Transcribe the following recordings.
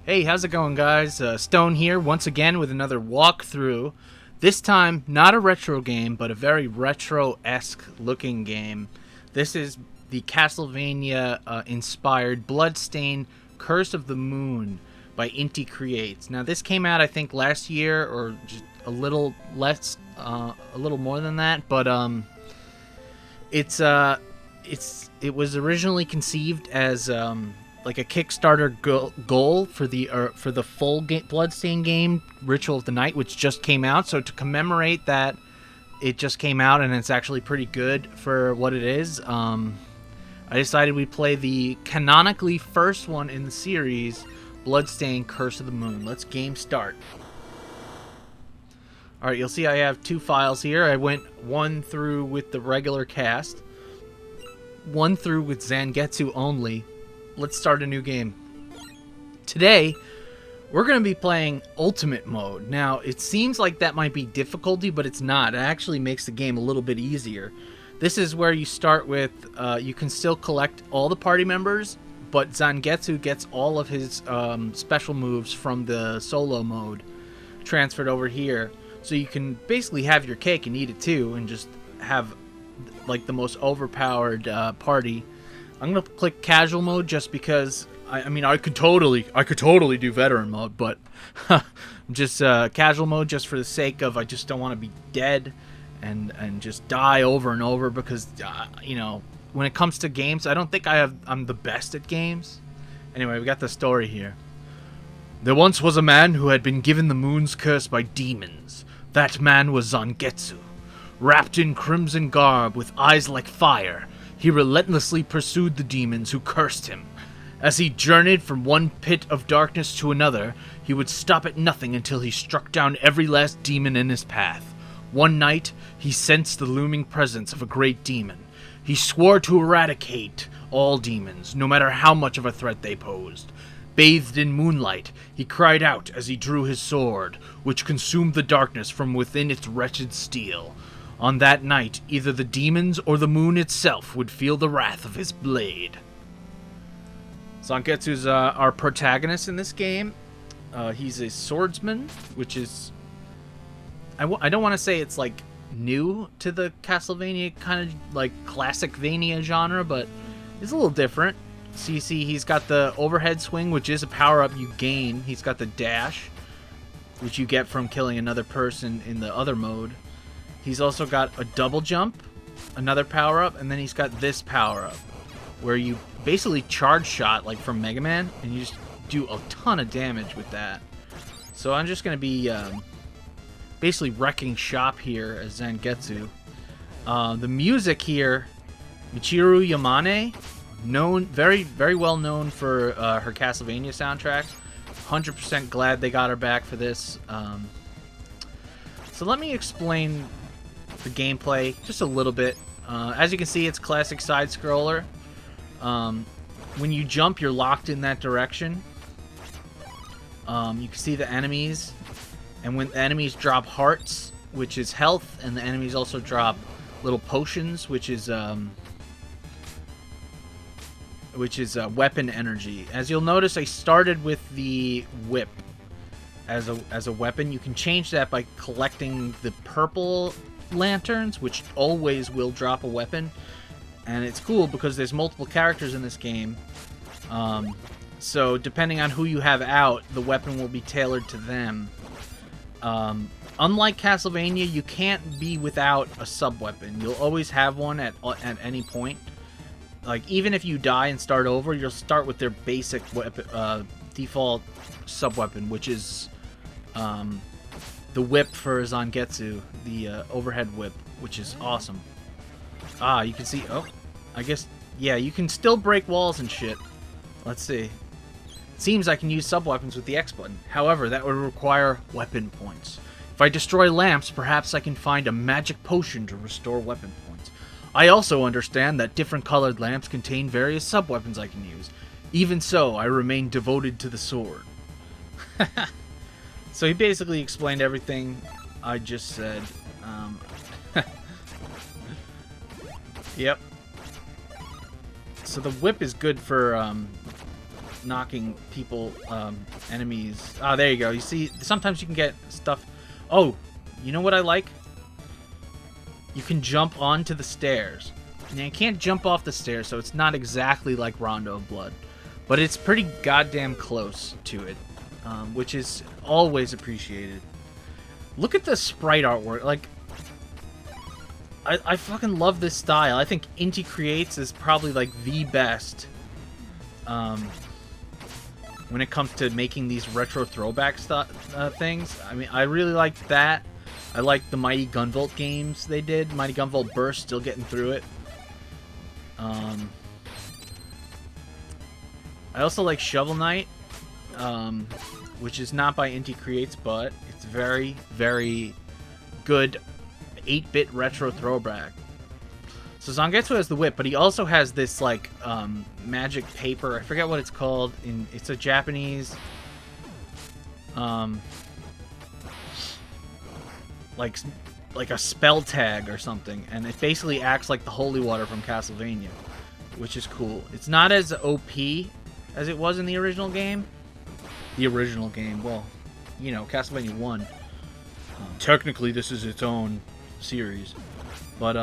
Hey, how's it going, guys? Stone here once again with another walkthrough. This time, not a retro game, but a very retro-esque looking game. This is the Castlevania inspired Bloodstained Curse of the Moon by Inti Creates. Now, this came out, I think, last year or just a little less, a little more than that, but it was originally conceived as like a Kickstarter goal for the full Bloodstained game, Ritual of the Night, which just came out. So to commemorate that, it just came out and it's actually pretty good for what it is. I decided we'd play the canonically first one in the series, Bloodstained Curse of the Moon. Let's game start. Alright, you'll see I have two files here. I went one through with the regular cast, one through with Zangetsu only. Let's start a new game. Today, we're going to be playing Ultimate Mode. Now, it seems like that might be difficulty, but it's not. It actually makes the game a little bit easier. This is where you start with, you can still collect all the party members, but Zangetsu gets all of his special moves from the solo mode transferred over here. So you can basically have your cake and eat it too, and just have like the most overpowered party. I'm gonna click casual mode just because I mean I could totally do veteran mode, but just casual mode just for the sake of I just don't want to be dead and just die over and over because you know, when it comes to games, I don't think I'm the best at games. Anyway, we got the story here. There once was a man who had been given the moon's curse by demons. That man was Zangetsu. Wrapped in crimson garb with eyes like fire, he relentlessly pursued the demons who cursed him. As he journeyed from one pit of darkness to another, he would stop at nothing until he struck down every last demon in his path. One night, he sensed the looming presence of a great demon. He swore to eradicate all demons, no matter how much of a threat they posed. Bathed in moonlight, he cried out as he drew his sword, which consumed the darkness from within its wretched steel. On that night, either the demons or the moon itself would feel the wrath of his blade. Zangetsu's our protagonist in this game. He's a swordsman, which is... I don't want to say it's like new to the Castlevania kind of like classic-vania genre, but it's a little different. So you see he's got the overhead swing, which is a power-up you gain. He's got the dash, which you get from killing another person in the other mode. He's also got a double jump, another power-up, and then he's got this power-up, where you basically charge shot, like from Mega Man, and you just do a ton of damage with that. So I'm just going to be basically wrecking shop here as Zangetsu. The music here, Michiru Yamane, very, very well known for her Castlevania soundtracks. 100% glad they got her back for this. So let me explain the gameplay just a little bit. As you can see, it's classic side-scroller. When you jump, you're locked in that direction. You can see the enemies, and when the enemies drop hearts, which is health, and the enemies also drop little potions, which is weapon energy. As you'll notice, I started with the whip as a weapon. You can change that by collecting the purple lanterns, which always will drop a weapon, and it's cool because there's multiple characters in this game, so depending on who you have out, the weapon will be tailored to them. Unlike Castlevania, you can't be without a sub-weapon. You'll always have one at any point. Like, even if you die and start over, you'll start with their basic weapon, default sub-weapon, which is the whip for Zangetsu, the overhead whip, which is awesome. You can see, oh, I guess, yeah, you can still break walls and shit. Let's see. It seems I can use sub-weapons with the X button. However, that would require weapon points. If I destroy lamps, perhaps I can find a magic potion to restore weapon points. I also understand that different colored lamps contain various sub-weapons I can use. Even so, I remain devoted to the sword. So he basically explained everything I just said. Yep. So the whip is good for knocking people, enemies. Ah, there you go. You see, sometimes you can get stuff. Oh, you know what I like? You can jump onto the stairs. Now, you can't jump off the stairs, so it's not exactly like Rondo of Blood. But it's pretty goddamn close to it, which is always appreciated. Look at the sprite artwork. Like, I fucking love this style. I think Inti Creates is probably, like, the best when it comes to making these retro throwback things. I mean, I really like that. I like the Mighty Gunvolt games they did. Mighty Gunvolt Burst, still getting through it. I also like Shovel Knight, which is not by Inti Creates, but it's very, very good 8-bit retro throwback. So Zangetsu has the whip, but he also has this, like, magic paper. I forget what it's called. It's a Japanese, like a spell tag or something, and it basically acts like the holy water from Castlevania, which is cool. It's not as OP as it was in the original game. Well, you know, Castlevania 1. Technically, this is its own series, but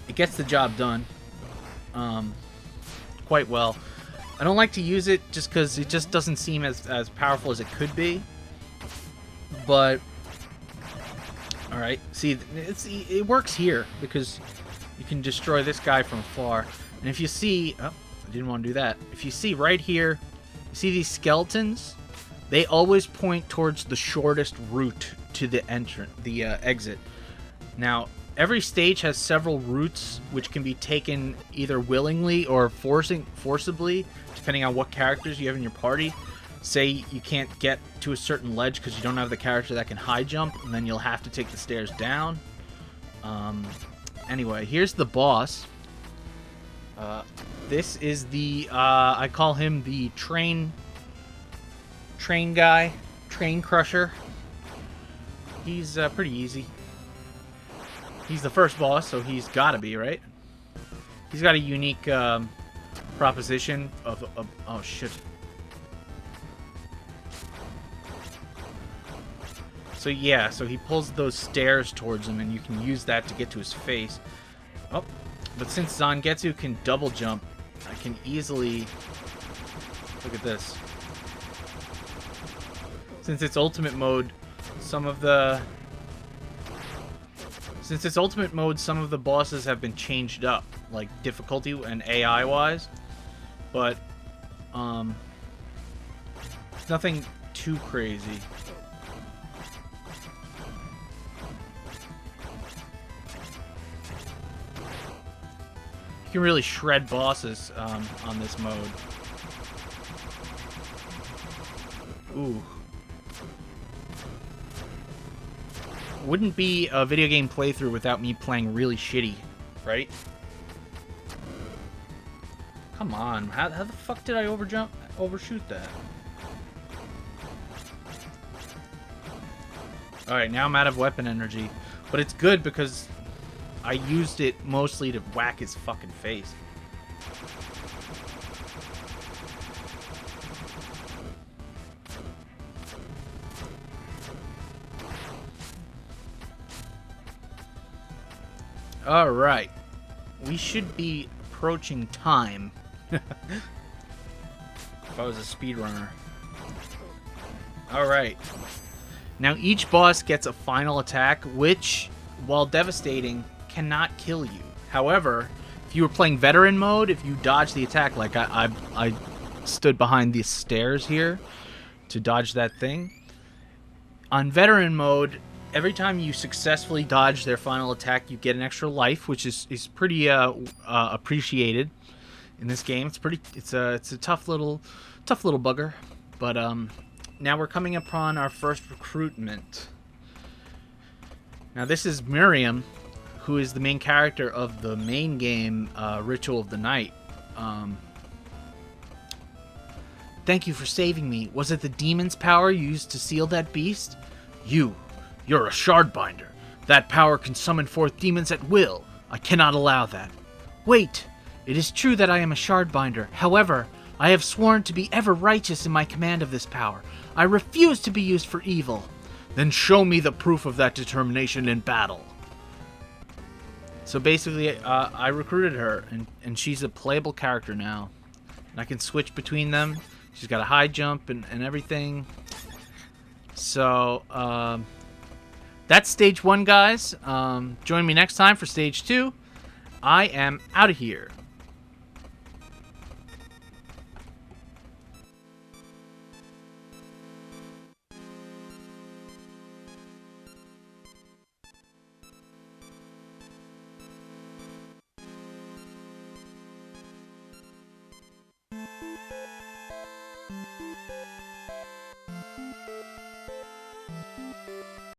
it gets the job done quite well. I don't like to use it just because it just doesn't seem as powerful as it could be, but alright, see, it works here because you can destroy this guy from afar. And if you see, oh, I didn't want to do that. If you see right here, you see these skeletons? They always point towards the shortest route to the exit. Now, every stage has several routes which can be taken either willingly or forcibly, depending on what characters you have in your party. Say you can't get to a certain ledge because you don't have the character that can high jump, and then you'll have to take the stairs down. Anyway, here's the boss. This is the, I call him the train guy, train crusher. He's pretty easy. He's the first boss, so he's gotta be, right? He's got a unique proposition of oh shit. So yeah, so he pulls those stairs towards him, and you can use that to get to his face. Oh, but since Zangetsu can double jump, I can easily... Look at this. Since it's ultimate mode, some of the bosses have been changed up, like difficulty and AI-wise, but it's nothing too crazy. You can really shred bosses on this mode. Ooh. Wouldn't be a video game playthrough without me playing really shitty, right? Come on, how the fuck did I overshoot that? Alright, now I'm out of weapon energy. But it's good because I used it mostly to whack his fucking face. Alright. We should be approaching time. If I was a speedrunner. Alright. Now each boss gets a final attack, which, while devastating, cannot kill you. However, if you were playing veteran mode, if you dodge the attack, like I stood behind these stairs here to dodge that thing. On veteran mode, every time you successfully dodge their final attack, you get an extra life, which is pretty appreciated in this game. It's a tough little bugger. But now we're coming upon our first recruitment. Now this is Mariam, who is the main character of the main game, Ritual of the Night. Thank you for saving me. Was it the demon's power you used to seal that beast? You're a shardbinder. That power can summon forth demons at will. I cannot allow that. Wait! It is true that I am a shardbinder. However, I have sworn to be ever righteous in my command of this power. I refuse to be used for evil. Then show me the proof of that determination in battle. So basically, I recruited her, and she's a playable character now. And I can switch between them. She's got a high jump and everything. So, that's stage 1, guys. Join me next time for stage 2. I am out of here.